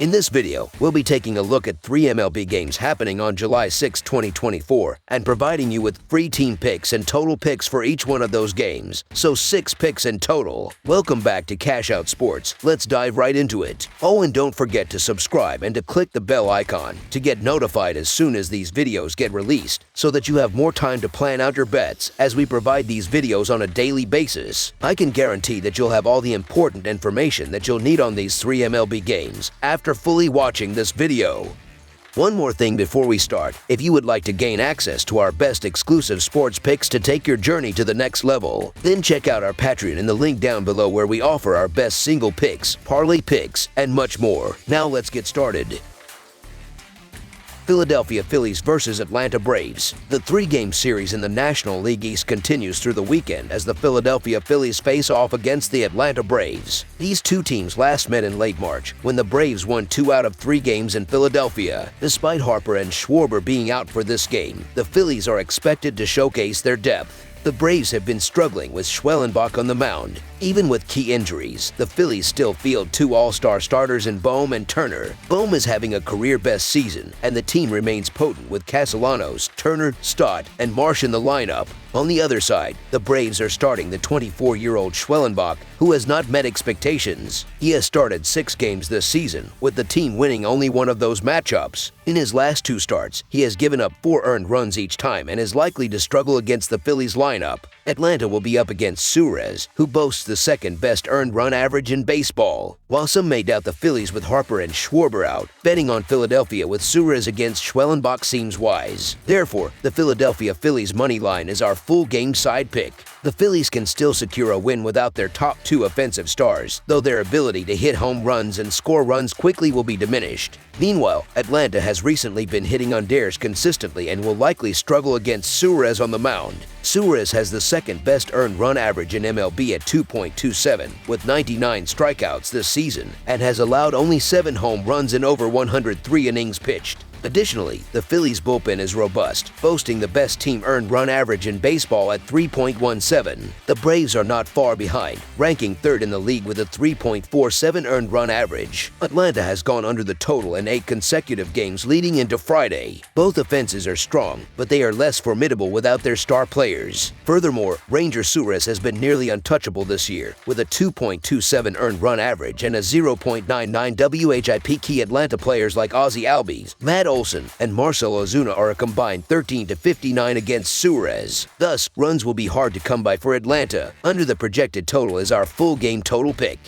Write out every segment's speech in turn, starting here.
In this video, we'll be taking a look at 3 MLB games happening on July 6, 2024, and providing you with free team picks and total picks for each one of those games, so 6 picks in total. Welcome back to Cash Out Sports. Let's dive right into it. Oh, and don't forget to subscribe and to click the bell icon to get notified as soon as these videos get released, so that you have more time to plan out your bets as we provide these videos on a daily basis. I can guarantee that you'll have all the important information that you'll need on these 3 MLB games after fully watching this video. One more thing before we start, if you would like to gain access to our best exclusive sports picks to take your journey to the next level, then check out our Patreon in the link down below where we offer our best single picks, parlay picks, and much more. Now let's get started. Philadelphia Phillies versus Atlanta Braves. The 3-game series in the National League East continues through the weekend as the Philadelphia Phillies face off against the Atlanta Braves. These two teams last met in late March when the Braves won 2 out of 3 games in Philadelphia. Despite Harper and Schwarber being out for this game, the Phillies are expected to showcase their depth. The Braves have been struggling with Schwellenbach on the mound. Even with key injuries, the Phillies still field 2 all-star starters in Bohm and Turner. Bohm is having a career-best season, and the team remains potent with Castellanos, Turner, Stott, and Marsh in the lineup. On the other side, the Braves are starting the 24-year-old Schwellenbach, who has not met expectations. He has started 6 games this season, with the team winning only one of those matchups. In his last 2 starts, he has given up 4 earned runs each time and is likely to struggle against the Phillies lineup. Atlanta will be up against Suarez, who boasts the second-best earned run average in baseball. While some may doubt the Phillies with Harper and Schwarber out, betting on Philadelphia with Suarez against Schwellenbach seems wise. Therefore, the Philadelphia Phillies money line is our full game side pick. The Phillies can still secure a win without their top 2 offensive stars, though their ability to hit home runs and score runs quickly will be diminished. Meanwhile, Atlanta has recently been hitting on dares consistently and will likely struggle against Suarez on the mound. Suarez has the second-best earned run average in MLB at 2.27, with 99 strikeouts this season, and has allowed only 7 home runs in over 103 innings pitched. Additionally, the Phillies' bullpen is robust, boasting the best team earned run average in baseball at 3.17. The Braves are not far behind, ranking 3rd in the league with a 3.47 earned run average. Atlanta has gone under the total in 8 consecutive games leading into Friday. Both offenses are strong, but they are less formidable without their star players. Furthermore, Ranger Suarez has been nearly untouchable this year, with a 2.27 earned run average and a 0.99 WHIP. Key Atlanta players like Ozzie Albies, Matt Olson, and Marcell Ozuna are a combined 13-59 against Suarez. Thus, runs will be hard to come by for Atlanta. Under the projected total is our full game total pick.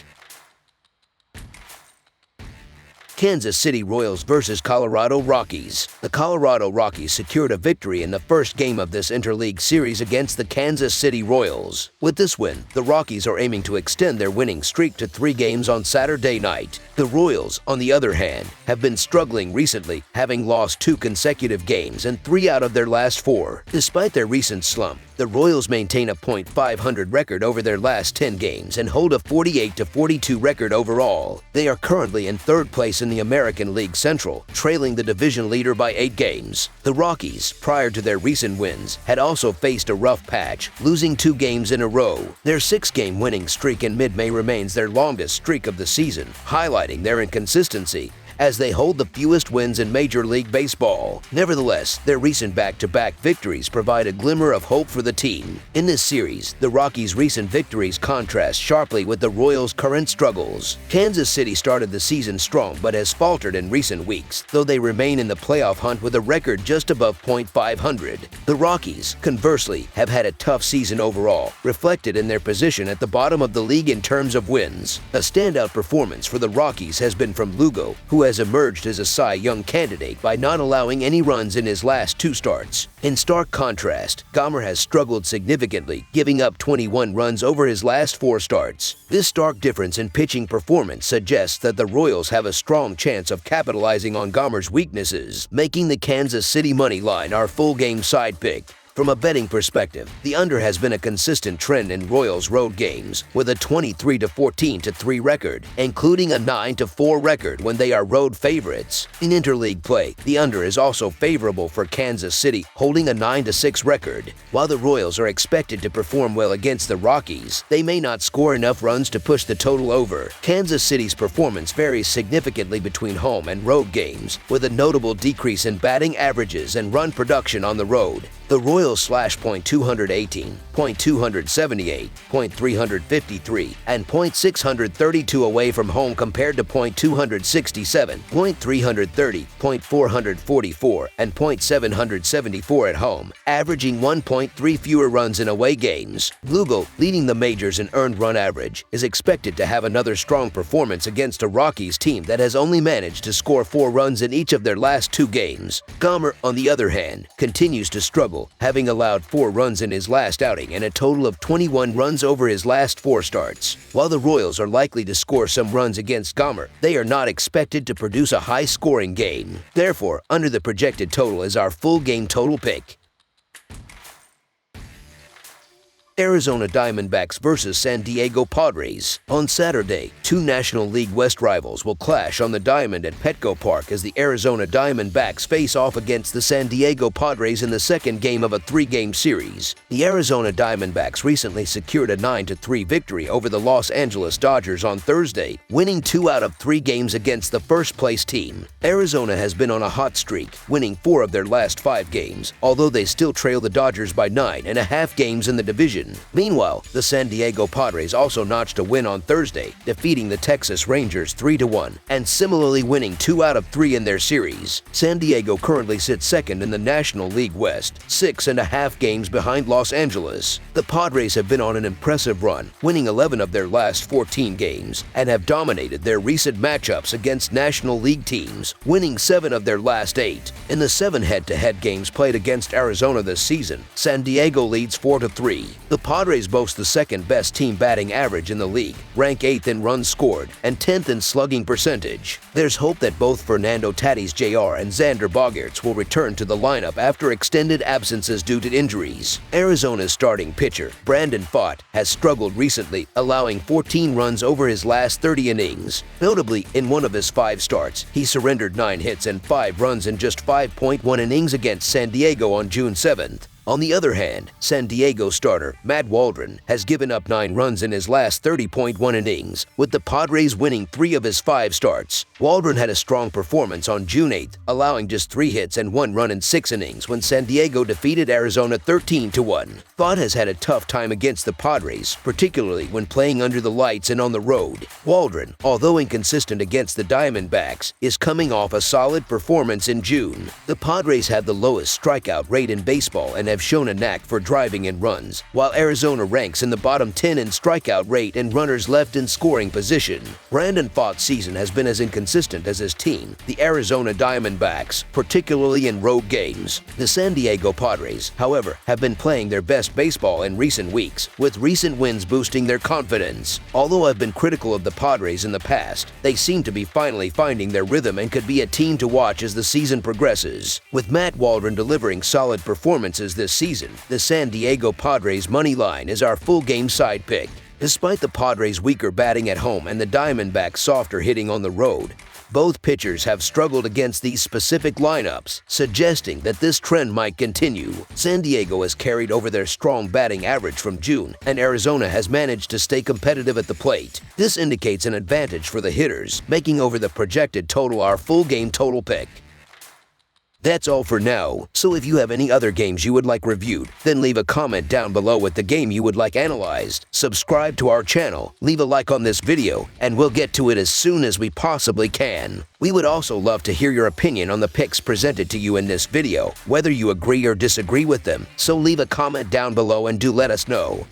Kansas City Royals versus Colorado Rockies. The Colorado Rockies secured a victory in the first game of this interleague series against the Kansas City Royals. With this win, the Rockies are aiming to extend their winning streak to 3 games on Saturday night. The Royals, on the other hand, have been struggling recently, having lost 2 consecutive games and 3 out of their last 4. Despite their recent slump, the Royals maintain a .500 record over their last 10 games and hold a 48-42 record overall. They are currently in 3rd place in the American League Central, trailing the division leader by 8 games. The Rockies, prior to their recent wins, had also faced a rough patch, losing 2 games in a row. Their 6-game winning streak in mid-May remains their longest streak of the season, highlighting their inconsistency as they hold the fewest wins in Major League Baseball. Nevertheless, their recent back-to-back victories provide a glimmer of hope for the team. In this series, the Rockies' recent victories contrast sharply with the Royals' current struggles. Kansas City started the season strong but has faltered in recent weeks, though they remain in the playoff hunt with a record just above .500. The Rockies, conversely, have had a tough season overall, reflected in their position at the bottom of the league in terms of wins. A standout performance for the Rockies has been from Lugo, who has emerged as a Cy Young candidate by not allowing any runs in his last 2 starts. In stark contrast, Gomer has struggled significantly, giving up 21 runs over his last 4 starts. This stark difference in pitching performance suggests that the Royals have a strong chance of capitalizing on Gomer's weaknesses, making the Kansas City money line our full game side pick. From a betting perspective, the under has been a consistent trend in Royals road games, with a 23-14-3 record, including a 9-4 record when they are road favorites. In interleague play, the under is also favorable for Kansas City, holding a 9-6 record. While the Royals are expected to perform well against the Rockies, they may not score enough runs to push the total over. Kansas City's performance varies significantly between home and road games, with a notable decrease in batting averages and run production on the road. The Royals slash .218, .278, .353, and .632 away from home compared to .267, .330, .444, and .774 at home, averaging 1.3 fewer runs in away games. Lugo, leading the majors in earned run average, is expected to have another strong performance against a Rockies team that has only managed to score 4 runs in each of their last 2 games. Gomer, on the other hand, continues to struggle, having allowed 4 runs in his last outing and a total of 21 runs over his last 4 starts. While the Royals are likely to score some runs against Gomer, they are not expected to produce a high-scoring game. Therefore, under the projected total is our full game total pick. Arizona Diamondbacks versus San Diego Padres. On Saturday, 2 National League West rivals will clash on the diamond at Petco Park as the Arizona Diamondbacks face off against the San Diego Padres in the second game of a 3-game series. The Arizona Diamondbacks recently secured a 9-3 victory over the Los Angeles Dodgers on Thursday, winning 2 out of 3 games against the first-place team. Arizona has been on a hot streak, winning 4 of their last 5 games, although they still trail the Dodgers by 9.5 games in the division. Meanwhile, the San Diego Padres also notched a win on Thursday, defeating the Texas Rangers 3-1, and similarly winning 2 out of 3 in their series. San Diego currently sits second in the National League West, 6.5 games behind Los Angeles. The Padres have been on an impressive run, winning 11 of their last 14 games, and have dominated their recent matchups against National League teams, winning 7 of their last 8. In the 7 head-to-head games played against Arizona this season, San Diego leads 4-3. The Padres boast the second-best team batting average in the league, rank 8th in runs scored, and 10th in slugging percentage. There's hope that both Fernando Tatis Jr. and Xander Bogaerts will return to the lineup after extended absences due to injuries. Arizona's starting pitcher, Brandon Pfaadt, has struggled recently, allowing 14 runs over his last 30 innings. Notably, in one of his 5 starts, he surrendered 9 hits and 5 runs in just 5.1 innings against San Diego on June 7th. On the other hand, San Diego starter Matt Waldron has given up 9 runs in his last 30.1 innings, with the Padres winning 3 of his 5 starts. Waldron had a strong performance on June 8th, allowing just 3 hits and 1 run in 6 innings when San Diego defeated Arizona 13-1. Pfaadt has had a tough time against the Padres, particularly when playing under the lights and on the road. Waldron, although inconsistent against the Diamondbacks, is coming off a solid performance in June. The Padres have the lowest strikeout rate in baseball and have shown a knack for driving in runs, while Arizona ranks in the bottom 10 in strikeout rate and runners left in scoring position. Brandon Pfaadt's season has been as inconsistent as his team, the Arizona Diamondbacks, particularly in road games. The San Diego Padres, however, have been playing their best baseball in recent weeks, with recent wins boosting their confidence. Although I've been critical of the Padres in the past, they seem to be finally finding their rhythm and could be a team to watch as the season progresses. With Matt Waldron delivering solid performances this season, the San Diego Padres money line is our full game side pick. Despite the Padres' weaker batting at home and the Diamondbacks' softer hitting on the road, both pitchers have struggled against these specific lineups, suggesting that this trend might continue. San Diego has carried over their strong batting average from June, and Arizona has managed to stay competitive at the plate. This indicates an advantage for the hitters, making over the projected total our full game total pick. That's all for now, so if you have any other games you would like reviewed, then leave a comment down below with the game you would like analyzed. Subscribe to our channel, leave a like on this video, and we'll get to it as soon as we possibly can. We would also love to hear your opinion on the picks presented to you in this video, whether you agree or disagree with them, so leave a comment down below and do let us know.